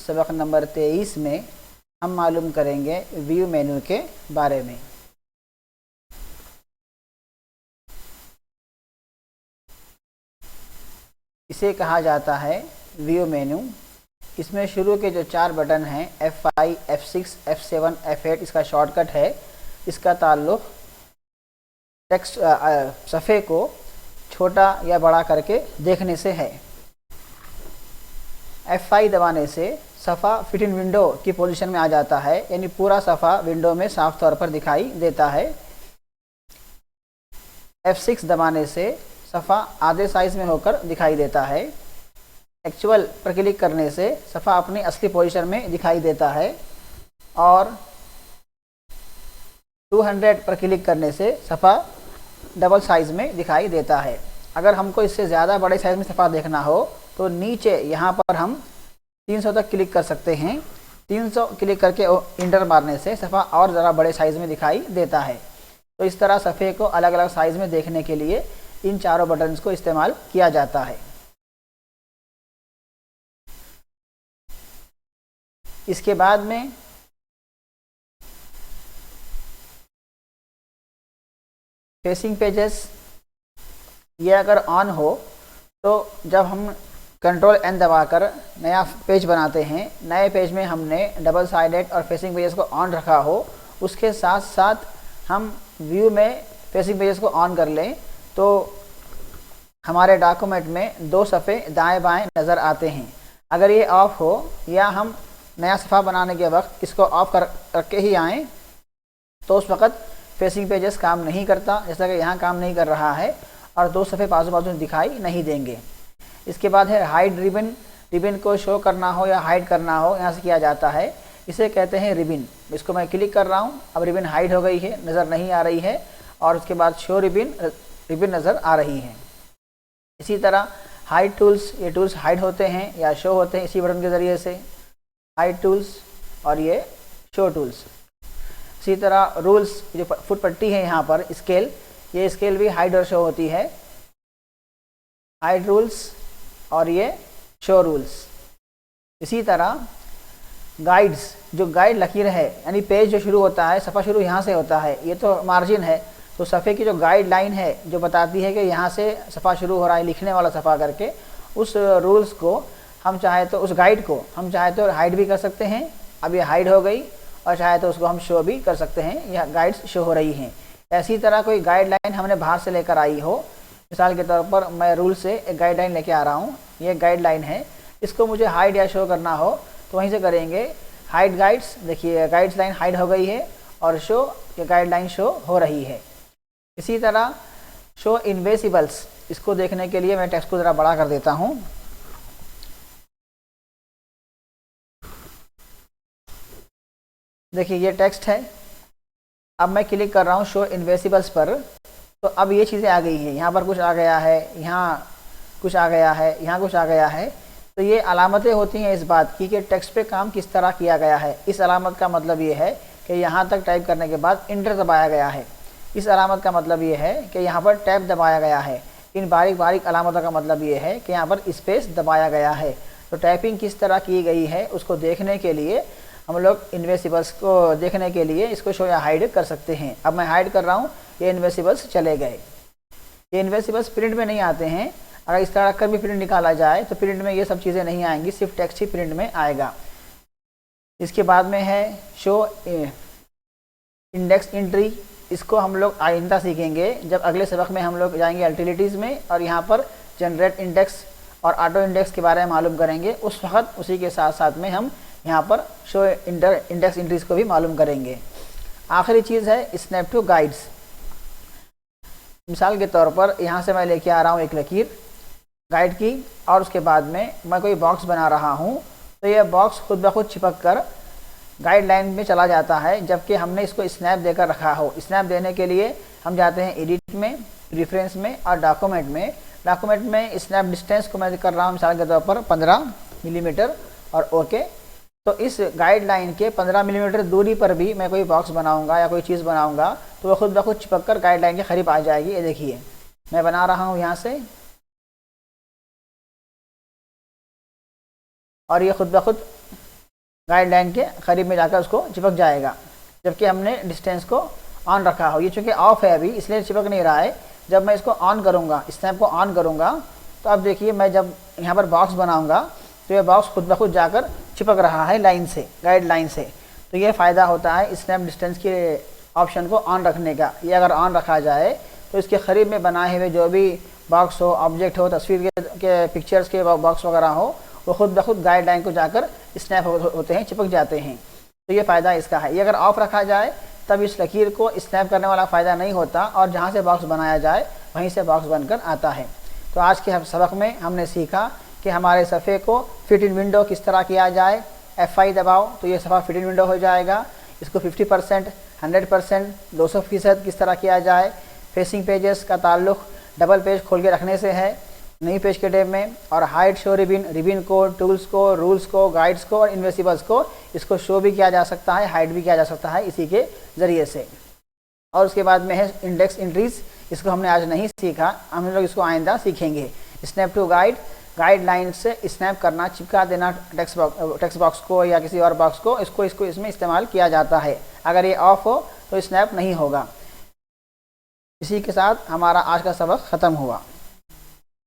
सबक नंबर 23 में हम मालूम करेंगे व्यू मेन्यू के बारे में। इसे कहा जाता है व्यू मेन्यू। इसमें शुरू के जो 4 बटन हैं F5, F6, F7, F8 इसका शॉर्टकट है। इसका ताल्लुक़ टेक्स्ट सफ़े को छोटा या बड़ा करके देखने से है। F5 दबाने से सफ़ा फिट इन विंडो की पोजीशन में आ जाता है, यानी पूरा सफ़ा विंडो में साफ तौर पर दिखाई देता है। F6 दबाने से सफ़ा आधे साइज़ में होकर दिखाई देता है। एक्चुअल पर क्लिक करने से सफ़ा अपनी असली पोजीशन में दिखाई देता है और 200 पर क्लिक करने से सफ़ा डबल साइज़ में दिखाई देता है। अगर हमको इससे ज़्यादा बड़े साइज़ में सफ़ा देखना हो तो नीचे यहाँ पर हम 300 तक क्लिक कर सकते हैं। 300 क्लिक करके इंटर मारने से सफ़ा और ज़रा बड़े साइज़ में दिखाई देता है। तो इस तरह सफ़े को अलग अलग साइज़ में देखने के लिए इन चारों बटन्स को इस्तेमाल किया जाता है। इसके बाद में फेसिंग पेजेस, ये अगर ऑन हो तो जब हम कंट्रोल N दबाकर नया पेज बनाते हैं, नए पेज में हमने डबल साइडेड और फेसिंग पेजेस को ऑन रखा हो, उसके साथ साथ हम व्यू में फेसिंग पेजेस को ऑन कर लें तो हमारे डॉक्यूमेंट में 2 सफ़े दाएं बाएं नज़र आते हैं। अगर ये ऑफ़ हो या हम नया सफ़ा बनाने के वक्त इसको ऑफ़ कर के ही आएँ तो उस वक़्त फेसिंग पेजेस काम नहीं करता, जैसा कि यहाँ काम नहीं कर रहा है, और 2 सफ़े बाजू बाजू दिखाई नहीं देंगे। इसके बाद है हाइड रिबन। रिबन को शो करना हो या हाइड करना हो, यहाँ से किया जाता है। इसे कहते हैं रिबन। इसको मैं क्लिक कर रहा हूँ, अब रिबन हाइड हो गई है, नज़र नहीं आ रही है, और उसके बाद शो रिबन नज़र आ रही है। इसी तरह हाइड टूल्स, ये टूल्स हाइड होते हैं या शो होते हैं इसी बटन के ज़रिए से, हाइड टूल्स और ये शो टूल्स। इसी तरह रूल्स, जो फुट पट्टी है यहाँ पर स्केल, ये स्केल भी हाइड और शो होती है, हाइड रूल्स और ये शो रूल्स। इसी तरह गाइड्स, जो गाइड लकीर है, यानी पेज जो शुरू होता है, सफ़ा शुरू यहाँ से होता है, ये तो मार्जिन है, तो सफ़े की जो गाइड लाइन है जो बताती है कि यहाँ से सफ़ा शुरू हो रहा है, लिखने वाला सफ़ा करके, उस रूल्स को हम चाहे तो, उस गाइड को हम चाहे तो हाइड भी कर सकते हैं। अब ये हाइड हो गई, और चाहे तो उसको हम शो भी कर सकते हैं, यह गाइड्स शो हो रही हैं। ऐसी तरह कोई गाइडलाइन हमने बाहर से लेकर आई हो, मिसाल के तौर पर मैं रूल से एक गाइडलाइन लेके आ रहा हूँ, ये गाइडलाइन है, इसको मुझे हाइड या शो करना हो तो वहीं से करेंगे, हाइड गाइड्स। देखिए गाइड्स लाइन हाइड हो गई है और शो, ये गाइडलाइन शो हो रही है। इसी तरह शो इनविजिबल्स, इसको देखने के लिए मैं टेक्स्ट को ज़रा बड़ा कर देता हूँ। देखिए ये टेक्स्ट है, अब मैं क्लिक कर रहा हूँ शो इनविजिबल्स पर, तो अब ये चीज़ें आ गई हैं, यहाँ पर कुछ आ गया है, यहाँ कुछ आ गया है, यहाँ कुछ आ गया है। तो ये अलामतें होती हैं इस बात की कि टेक्स्ट पे काम किस तरह किया गया है। इस अलामत का मतलब ये है कि यहाँ तक टाइप करने के बाद इंटर दबाया गया है। इस अलामत का मतलब ये है कि यहाँ पर टैब दबाया गया है। इन बारीक बारीक अलामतों का मतलब ये है कि यहाँ पर स्पेस दबाया गया है। तो टाइपिंग किस तरह की गई है उसको देखने के लिए हम लोग इनविजिबल्स को देखने के लिए इसको शो या हाइड कर सकते हैं। अब मैं हाइड कर रहा हूँ, ये इनविजिबल्स चले गए। ये इनविजिबल्स प्रिंट में नहीं आते हैं, अगर इस तरह कर भी प्रिंट निकाला जाए तो प्रिंट में ये सब चीज़ें नहीं आएंगी, सिर्फ टेक्स्ट ही प्रिंट में आएगा। इसके बाद में है शो इंडेक्स एंट्री। इसको हम लोग आइंदा सीखेंगे, जब अगले सबक में हम लोग जाएंगे यूटिलिटीज़ में और यहाँ पर जनरेट इंडेक्स और ऑटो इंडेक्स के बारे में मालूम करेंगे। उस वक्त उसी के साथ साथ में हम यहाँ पर शो इंडेक्स एंट्रीज़ को भी मालूम करेंगे। आखिरी चीज़ है स्नैप टू गाइड्स। मिसाल के तौर पर यहाँ से मैं लेके आ रहा हूँ एक लकीर गाइड की, और उसके बाद में मैं कोई बॉक्स बना रहा हूँ, तो यह बॉक्स खुद ब खुद चिपक कर गाइडलाइन में चला जाता है, जबकि हमने इसको स्नैप देकर रखा हो। स्नैप देने के लिए हम जाते हैं एडिट में, प्रेफरेंस में और डॉक्यूमेंट में। डॉक्यूमेंट में स्नैप डिस्टेंस को मैं कर रहा हूँ मिसाल के तौर पर 15 मिलीमीटर और ओके। तो इस गाइडलाइन के 15 मिलीमीटर दूरी पर भी मैं कोई बॉक्स बनाऊंगा या कोई चीज़ बनाऊंगा तो वह खुद ब खुद चिपक कर गाइडलाइन के करीब आ जाएगी। ये देखिए मैं बना रहा हूँ यहाँ से, और ये खुद ब खुद गाइडलाइन के करीब में जाकर उसको चिपक जाएगा, जबकि हमने डिस्टेंस को ऑन रखा हो। ये चूँकि ऑफ है अभी, इसलिए चिपक नहीं रहा है। जब मैं इसको ऑन करूँगा, स्नैप को ऑन करूँगा, तो अब देखिए मैं जब यहाँ पर बॉक्स बनाऊँगा तो ये बॉक्स खुद ब खुद जाकर चिपक रहा है लाइन से, गाइडलाइन से। तो ये फ़ायदा होता है स्नैप डिस्टेंस के ऑप्शन को ऑन रखने का। ये अगर ऑन रखा जाए तो इसके करीब में बनाए हुए जो भी बॉक्स हो, ऑब्जेक्ट हो, तस्वीर के पिक्चर्स के बॉक्स वगैरह हो, वो खुद ब खुद गाइडलाइन को जाकर स्नैप होते हैं, चिपक जाते हैं। तो ये फ़ायदा इसका है। ये अगर ऑफ रखा जाए तब इस लकीर को स्नैप करने वाला फ़ायदा नहीं होता और जहाँ से बॉक्स बनाया जाए वहीं से बॉक्स बनकर आता है। तो आज के सबक में हमने सीखा कि हमारे सफ़े को फिट इन विंडो किस तरह किया जाए। F5 दबाओ तो ये सफ़ा फिट इन विंडो हो जाएगा। इसको 50%, 100%, 200% किस तरह किया जाए। फेसिंग पेजेस का ताल्लुक़ डबल पेज खोल के रखने से है नई पेज के टेब में। और हाइड शो रिबिन को, टूल्स को, रूल्स को, गाइड्स को और इन्वेसिबल्स को इसको शो भी किया जा सकता है, हाइड भी किया जा सकता है इसी के ज़रिए से। और उसके बाद में है इंडेक्स एंट्रीज। इसको हमने आज नहीं सीखा, हम लोग इसको आइंदा सीखेंगे। स्नैप टू गाइडलाइन से स्नैप करना, चिपका देना टेक्स्ट बॉक्स को या किसी और बॉक्स को, इसको इसमें इस्तेमाल किया जाता है। अगर ये ऑफ हो तो स्नैप नहीं होगा। इसी के साथ हमारा आज का सबक ख़त्म हुआ।